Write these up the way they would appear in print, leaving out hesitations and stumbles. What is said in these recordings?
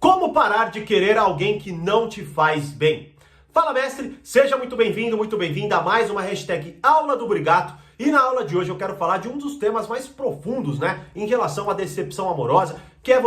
Como parar de querer alguém que não te faz bem? Fala, mestre! Seja muito bem-vindo, muito bem-vinda a mais uma hashtag Aula do Brigato. E na aula de hoje eu quero falar de um dos temas mais profundos, em relação à decepção amorosa, que é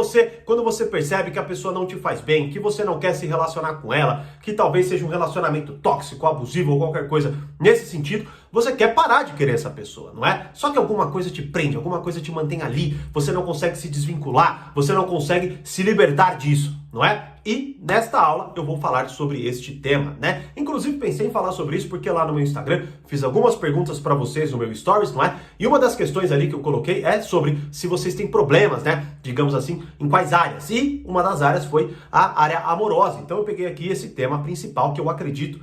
quando você percebe que a pessoa não te faz bem, que você não quer se relacionar com ela, que talvez seja um relacionamento tóxico, abusivo ou qualquer coisa nesse sentido, você quer parar de querer essa pessoa, não é? Só que alguma coisa te prende, alguma coisa te mantém ali, você não consegue se desvincular, você não consegue se libertar disso, não é? E nesta aula eu vou falar sobre este tema, Inclusive pensei em falar sobre isso porque lá no meu Instagram fiz algumas perguntas para vocês no meu Stories, não é? E uma das questões ali que eu coloquei é sobre se vocês têm problemas, digamos assim, em quais áreas. E uma das áreas foi a área amorosa. Então eu peguei aqui esse tema principal que eu acredito,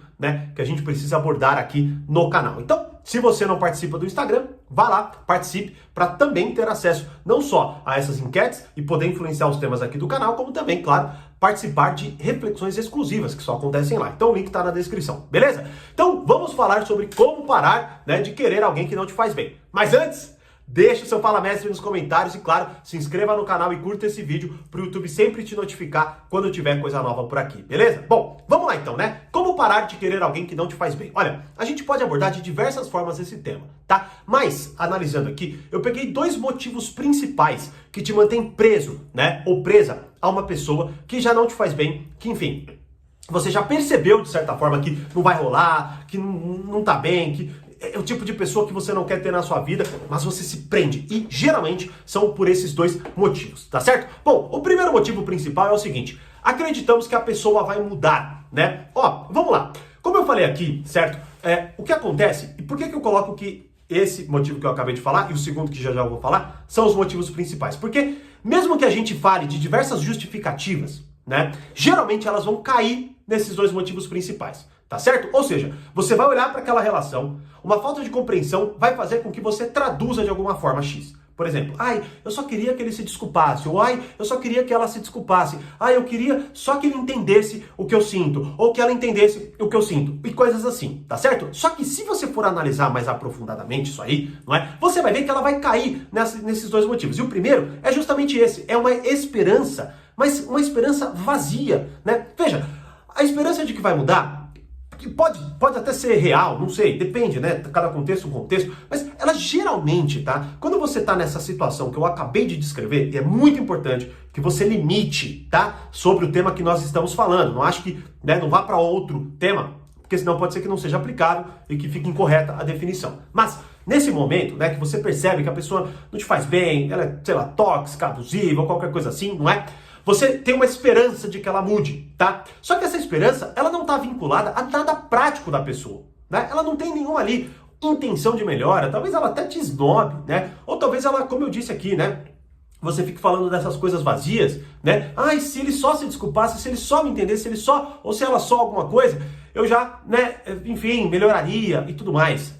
que a gente precisa abordar aqui no canal. Então, se você não participa do Instagram, vá lá, participe para também ter acesso não só a essas enquetes e poder influenciar os temas aqui do canal, como também, claro, participar de reflexões exclusivas que só acontecem lá. Então o link está na descrição, beleza? Então vamos falar sobre como parar de querer alguém que não te faz bem. Mas antes, deixa o seu Fala Mestre nos comentários e, claro, se inscreva no canal e curta esse vídeo para o YouTube sempre te notificar quando tiver coisa nova por aqui, beleza? Bom, vamos lá então, Como parar de querer alguém que não te faz bem? Olha, a gente pode abordar de diversas formas esse tema, tá? Mas, analisando aqui, eu peguei dois motivos principais que te mantêm preso, ou presa a uma pessoa que já não te faz bem, que, enfim, você já percebeu, de certa forma, que não vai rolar, que não tá bem, que é o tipo de pessoa que você não quer ter na sua vida, mas você se prende. E geralmente são por esses dois motivos, tá certo? Bom, o primeiro motivo principal é o seguinte: acreditamos que a pessoa vai mudar, vamos lá. Como eu falei aqui, certo? O que acontece, e por que eu coloco que esse motivo que eu acabei de falar e o segundo que já eu vou falar são os motivos principais? Porque mesmo que a gente fale de diversas justificativas, geralmente elas vão cair nesses dois motivos principais. Tá certo? Ou seja, você vai olhar para aquela relação, uma falta de compreensão vai fazer com que você traduza de alguma forma X. Por exemplo, eu só queria que ele se desculpasse, ou eu só queria que ela se desculpasse, eu queria só que ele entendesse o que eu sinto, ou que ela entendesse o que eu sinto, e coisas assim, tá certo? Só que se você for analisar mais aprofundadamente isso aí, você vai ver que ela vai cair nesses dois motivos. E o primeiro é justamente esse, é uma esperança, mas uma esperança vazia, Veja, a esperança de que vai mudar, que pode até ser real, não sei, depende, cada contexto, mas ela geralmente, quando você tá nessa situação que eu acabei de descrever, e é muito importante que você limite, sobre o tema que nós estamos falando, não acho que, não vá para outro tema, porque senão pode ser que não seja aplicável e que fique incorreta a definição. Mas, nesse momento, que você percebe que a pessoa não te faz bem, ela é, sei lá, tóxica, abusiva, ou qualquer coisa assim, não é? Você tem uma esperança de que ela mude, Só que essa esperança, ela não está vinculada a nada prático da pessoa, Ela não tem nenhuma ali intenção de melhora, talvez ela até te esnobe, Ou talvez ela, como eu disse aqui, você fique falando dessas coisas vazias, se ele só se desculpasse, se ele só me entendesse, se ele só, ou se ela só alguma coisa, eu já, enfim, melhoraria e tudo mais,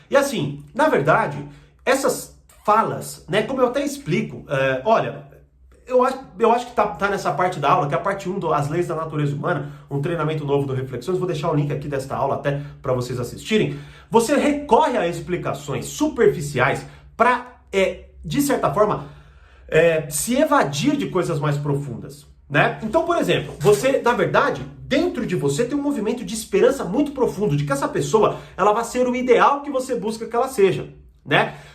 E assim, na verdade, essas falas, como eu até explico, olha, eu acho que tá nessa parte da aula, que é a parte 1 do As Leis da Natureza Humana, um treinamento novo do Reflexões. Vou deixar o link aqui desta aula até para vocês assistirem. Você recorre a explicações superficiais para, de certa forma, se evadir de coisas mais profundas, Então, por exemplo, você, na verdade, dentro de você tem um movimento de esperança muito profundo, de que essa pessoa, ela vai ser o ideal que você busca que ela seja,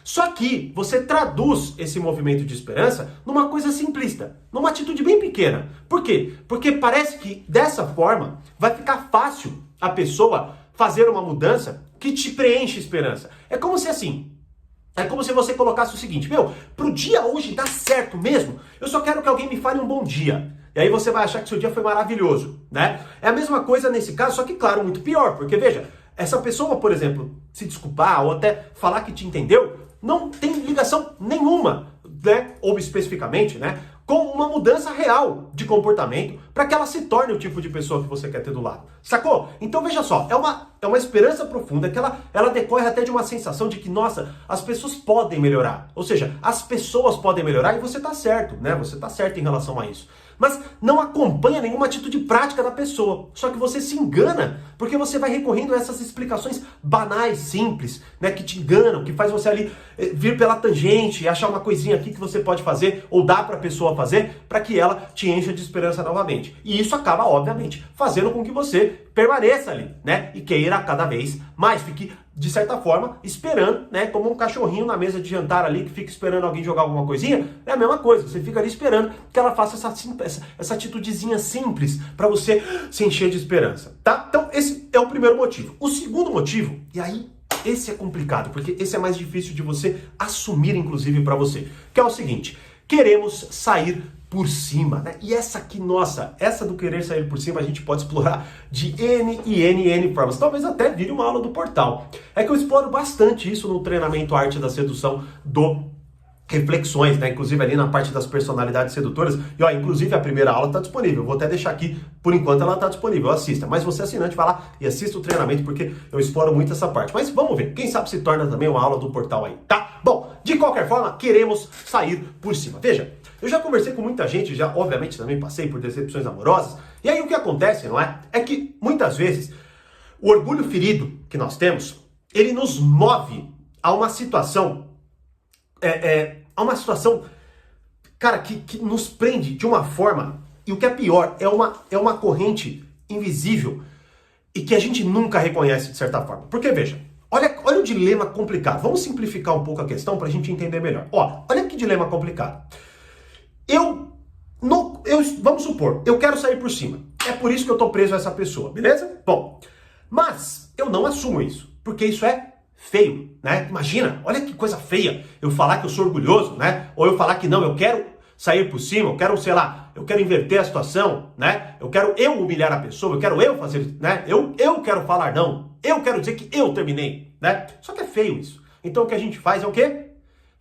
Só que você traduz esse movimento de esperança numa coisa simplista, numa atitude bem pequena. Por quê? Porque parece que dessa forma vai ficar fácil a pessoa fazer uma mudança que te preenche esperança. É como se você colocasse o seguinte: pro dia hoje dar certo mesmo, eu só quero que alguém me fale um bom dia. E aí você vai achar que seu dia foi maravilhoso, É a mesma coisa nesse caso, só que claro, muito pior, porque veja, essa pessoa, por exemplo, se desculpar ou até falar que te entendeu, não tem ligação nenhuma, ou especificamente, com uma mudança real de comportamento para que ela se torne o tipo de pessoa que você quer ter do lado. Sacou? Então veja só, é uma esperança profunda que ela decorre até de uma sensação de que, nossa, as pessoas podem melhorar. Ou seja, as pessoas podem melhorar e você tá certo, Você tá certo em relação a isso. mas não acompanha nenhuma atitude prática da pessoa. Só que você se engana, porque você vai recorrendo a essas explicações banais, simples, né, que te enganam, que faz você ali vir pela tangente e achar uma coisinha aqui que você pode fazer ou dá para a pessoa fazer para que ela te encha de esperança novamente. E isso acaba, obviamente, fazendo com que você permaneça ali, né, e queira cada vez mais, fique de certa forma, esperando, né? Como um cachorrinho na mesa de jantar ali, que fica esperando alguém jogar alguma coisinha, é a mesma coisa. Você fica ali esperando que ela faça essa atitudezinha simples para você se encher de esperança, tá? Então, esse é o primeiro motivo. O segundo motivo, e aí esse é complicado, porque esse é mais difícil de você assumir, inclusive, para você, que é o seguinte: queremos sair por cima, né? E essa aqui, nossa, essa do querer sair por cima a gente pode explorar de N formas. Talvez até vire uma aula do portal. É que eu exploro bastante isso no treinamento Arte da Sedução do Reflexões, né? Inclusive ali na parte das personalidades sedutoras. E ó, inclusive a primeira aula está disponível. Vou até deixar aqui, por enquanto ela está disponível. Assista. Mas você assinante vai lá e assista o treinamento, porque eu exploro muito essa parte. Mas vamos ver. Quem sabe se torna também uma aula do portal aí, tá? Bom, de qualquer forma, queremos sair por cima. Veja, eu já conversei com muita gente, já obviamente também passei por decepções amorosas. E aí o que acontece, não é? É que muitas vezes o orgulho ferido que nós temos, ele nos move a uma situação cara, que nos prende de uma forma, e o que é pior, é uma corrente invisível e que a gente nunca reconhece de certa forma. Porque, veja, olha o dilema complicado. Vamos simplificar um pouco a questão para a gente entender melhor. Ó, olha que dilema complicado. Vamos supor, eu quero sair por cima. É por isso que eu tô preso a essa pessoa, beleza? Bom, mas eu não assumo isso, porque isso é feio, né? Imagina, olha que coisa feia eu falar que eu sou orgulhoso, né? Ou eu falar que não, eu quero sair por cima, eu quero, sei lá, eu quero inverter a situação, né? Eu quero humilhar a pessoa, eu quero fazer, né? Eu quero falar não, eu quero dizer que eu terminei, né? Só que é feio isso. Então o que a gente faz é o quê?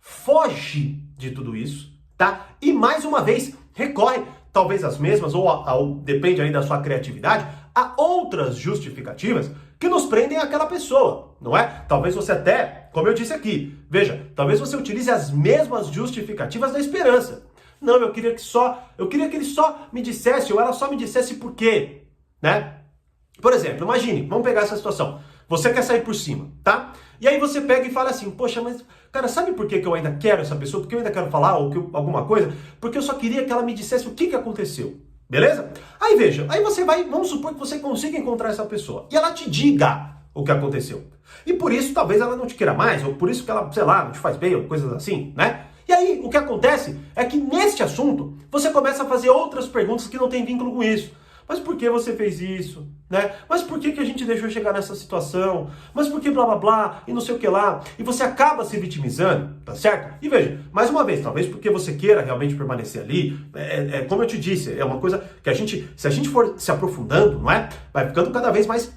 Foge de tudo isso, tá? E mais uma vez, recorre, talvez as mesmas, ou depende aí da sua criatividade, a outras justificativas que nos prendem àquela pessoa, não é? Talvez você até, como eu disse aqui, veja, talvez você utilize as mesmas justificativas da esperança. Não, eu queria que ele só me dissesse, ou ela só me dissesse por quê, né? Por exemplo, imagine, vamos pegar essa situação. Você quer sair por cima, tá? E aí você pega e fala assim, poxa, mas, cara, sabe por que eu ainda quero essa pessoa? Porque eu ainda quero falar alguma coisa? Porque eu só queria que ela me dissesse o que aconteceu. Beleza? Aí veja, aí você vai, vamos supor que você consiga encontrar essa pessoa e ela te diga o que aconteceu. E por isso talvez ela não te queira mais, ou por isso que ela, sei lá, não te faz bem, ou coisas assim, né? E aí o que acontece é que neste assunto você começa a fazer outras perguntas que não tem vínculo com isso. Mas por que você fez isso? Né? Mas por que a gente deixou chegar nessa situação? Mas por que blá blá blá e não sei o que lá? E você acaba se vitimizando, tá certo? E veja, mais uma vez, talvez porque você queira realmente permanecer ali, como eu te disse, é uma coisa que se a gente for se aprofundando, não é? Vai ficando cada vez mais,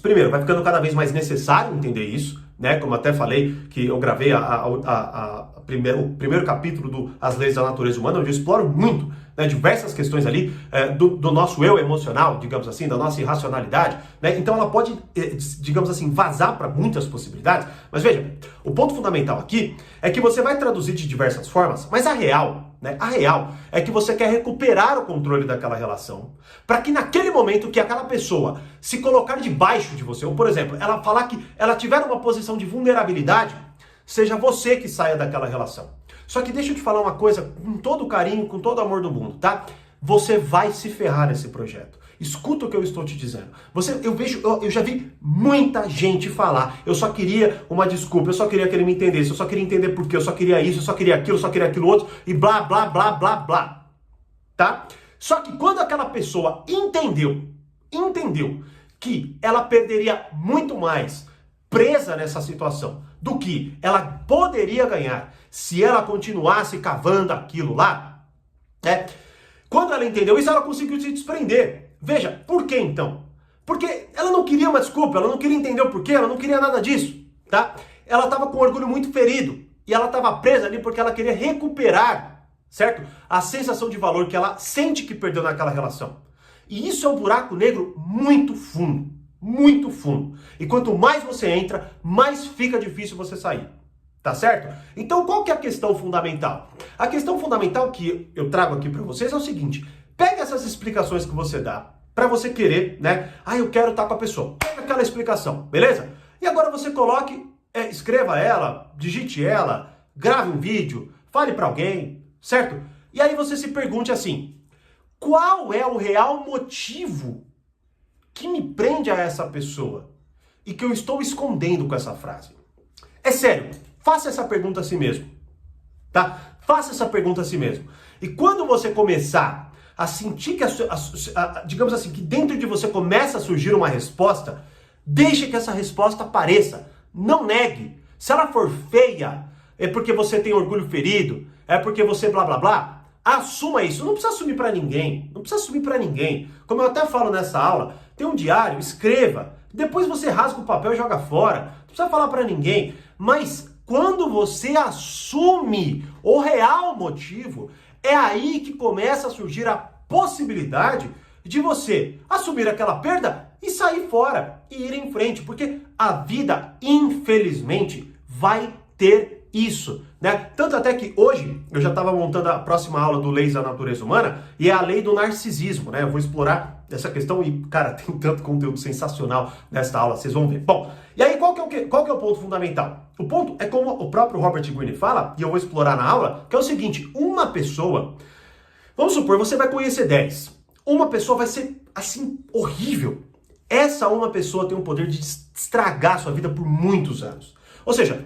primeiro, vai ficando cada vez mais necessário entender isso, né? Como até falei, que eu gravei o primeiro capítulo do As Leis da Natureza Humana, onde eu exploro muito, né, diversas questões ali do nosso eu emocional, digamos assim, da nossa irracionalidade, né? Então ela pode, digamos assim, vazar para muitas possibilidades, mas veja, o ponto fundamental aqui é que você vai traduzir de diversas formas, mas a real, né, é que você quer recuperar o controle daquela relação, para que naquele momento que aquela pessoa se colocar debaixo de você, ou por exemplo, ela falar que ela tiver uma posição de vulnerabilidade, seja você que saia daquela relação. Só que deixa eu te falar uma coisa, com todo carinho, com todo amor do mundo, tá? Você vai se ferrar nesse projeto. Escuta o que eu estou te dizendo. Eu já vi muita gente falar, eu só queria uma desculpa, eu só queria que ele me entendesse, eu só queria entender por quê, eu só queria isso, eu só queria aquilo, eu só queria aquilo outro, e blá, blá, blá, blá, blá. Tá? Só que quando aquela pessoa entendeu que ela perderia muito mais presa nessa situação do que ela poderia ganhar se ela continuasse cavando aquilo lá, né? Quando ela entendeu isso, ela conseguiu se desprender. Veja, por que então? Porque ela não queria uma desculpa, ela não queria entender o porquê, ela não queria nada disso, tá? Ela estava com o orgulho muito ferido e ela estava presa ali porque ela queria recuperar, certo? A sensação de valor que ela sente que perdeu naquela relação. E isso é um buraco negro muito fundo. Muito fundo. E quanto mais você entra, mais fica difícil você sair. Tá certo? Então qual que é a questão fundamental? A questão fundamental que eu trago aqui para vocês é o seguinte: pega essas explicações que você dá para você querer, né? Ah, eu quero estar com a pessoa. Pega aquela explicação, beleza? E agora você coloque, escreva ela, digite ela, grave um vídeo, fale para alguém, certo? E aí você se pergunte assim, qual é o real motivo que me prende a essa pessoa e que eu estou escondendo com essa frase? É sério, faça essa pergunta a si mesmo, tá? Faça essa pergunta a si mesmo. E quando você começar a sentir que, digamos assim, que dentro de você começa a surgir uma resposta, deixe que essa resposta apareça. Não negue. Se ela for feia, é porque você tem orgulho ferido, é porque você blá blá blá, assuma isso. Não precisa assumir pra ninguém. Não precisa assumir pra ninguém. Como eu até falo nessa aula, tem um diário, escreva. Depois você rasga o papel e joga fora. Não precisa falar pra ninguém. Mas quando você assume o real motivo, é aí que começa a surgir a possibilidade de você assumir aquela perda e sair fora e ir em frente, porque a vida, infelizmente, vai ter isso, né? Tanto até que hoje eu já estava montando a próxima aula do Leis da Natureza Humana e é a lei do narcisismo, né? Eu vou explorar essa questão e, cara, tem tanto conteúdo sensacional nessa aula, vocês vão ver. Bom, e aí qual que é o ponto fundamental? O ponto é como o próprio Robert Greene fala, e eu vou explorar na aula, que é o seguinte, uma pessoa, vamos supor, você vai conhecer 10, uma pessoa vai ser, assim, horrível. Essa uma pessoa tem o poder de estragar a sua vida por muitos anos. Ou seja,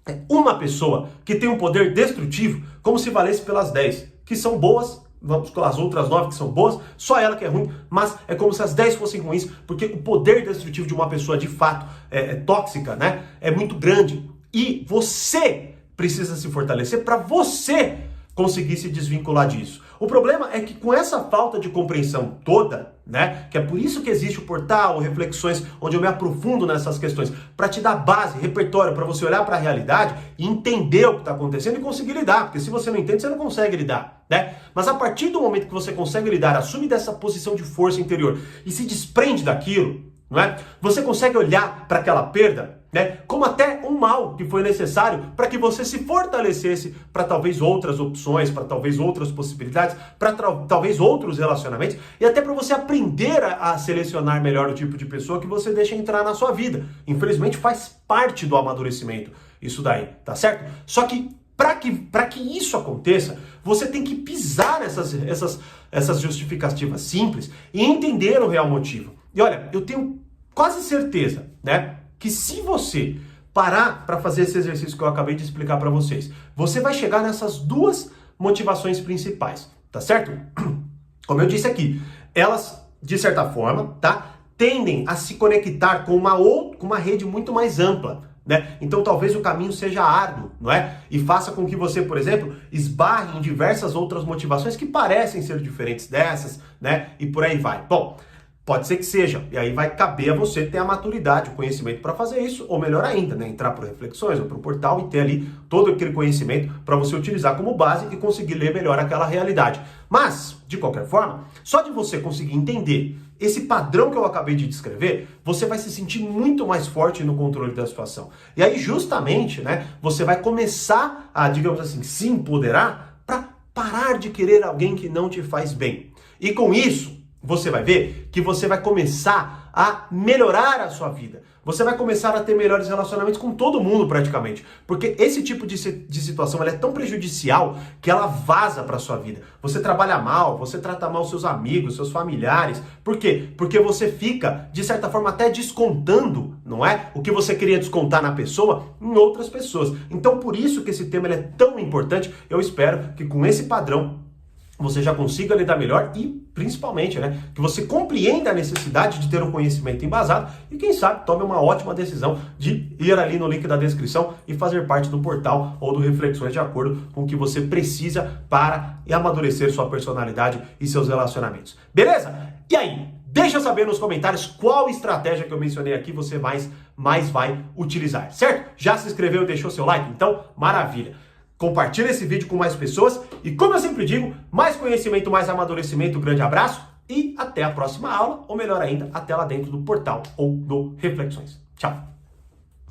é uma pessoa que tem um poder destrutivo, como se valesse pelas 10, que são boas, vamos com as outras 9 que são boas, só ela que é ruim, mas é como se as 10 fossem ruins, porque o poder destrutivo de uma pessoa de fato é tóxica, né? É muito grande. E você precisa se fortalecer para você conseguir se desvincular disso. O problema é que com essa falta de compreensão toda, né, que é por isso que existe o portal, Reflexões, onde eu me aprofundo nessas questões, para te dar base, repertório, para você olhar para a realidade e entender o que está acontecendo e conseguir lidar, porque se você não entende, você não consegue lidar, né? Mas a partir do momento que você consegue lidar, assume dessa posição de força interior e se desprende daquilo, não é? Você consegue olhar para aquela perda, né, como até um mal que foi necessário para que você se fortalecesse para talvez outras opções, para talvez outras possibilidades, para talvez outros relacionamentos e até para você aprender a selecionar melhor o tipo de pessoa que você deixa entrar na sua vida. Infelizmente faz parte do amadurecimento isso daí, tá certo? Só que para que isso aconteça, você tem que pisar essas justificativas simples e entender o real motivo. E olha, eu tenho quase certeza, né, que se você parar para fazer esse exercício que eu acabei de explicar para vocês, você vai chegar nessas duas motivações principais, tá certo? Como eu disse aqui, elas, de certa forma, tá, tendem a se conectar com uma rede muito mais ampla, né? Então talvez o caminho seja árduo, não é? E faça com que você, por exemplo, esbarre em diversas outras motivações que parecem ser diferentes dessas, né? E por aí vai. Bom, pode ser que seja, e aí vai caber a você ter a maturidade, o conhecimento para fazer isso, ou melhor ainda, né, entrar por Reflexões ou para o portal e ter ali todo aquele conhecimento para você utilizar como base e conseguir ler melhor aquela realidade. Mas, de qualquer forma, só de você conseguir entender esse padrão que eu acabei de descrever, você vai se sentir muito mais forte no controle da situação. E aí, justamente, né, você vai começar a, digamos assim, se empoderar para parar de querer alguém que não te faz bem. E com isso, você vai ver que você vai começar a melhorar a sua vida. Você vai começar a ter melhores relacionamentos com todo mundo praticamente. Porque esse tipo de situação ela é tão prejudicial que ela vaza para a sua vida. Você trabalha mal, você trata mal seus amigos, seus familiares. Por quê? Porque você fica, de certa forma, até descontando, não é? O que você queria descontar na pessoa em outras pessoas. Então, por isso que esse tema ele é tão importante. Eu espero que com esse padrão você já consiga lidar melhor e, principalmente, né, que você compreenda a necessidade de ter um conhecimento embasado e, quem sabe, tome uma ótima decisão de ir ali no link da descrição e fazer parte do portal ou do Reflexões de acordo com o que você precisa para amadurecer sua personalidade e seus relacionamentos. Beleza? E aí? Deixa eu saber nos comentários qual estratégia que eu mencionei aqui você mais vai utilizar, certo? Já se inscreveu e deixou seu like? Então, maravilha! Compartilha esse vídeo com mais pessoas e, como eu sempre digo, mais conhecimento, mais amadurecimento. Um grande abraço e até a próxima aula, ou melhor ainda, até lá dentro do portal ou do Reflexões. Tchau!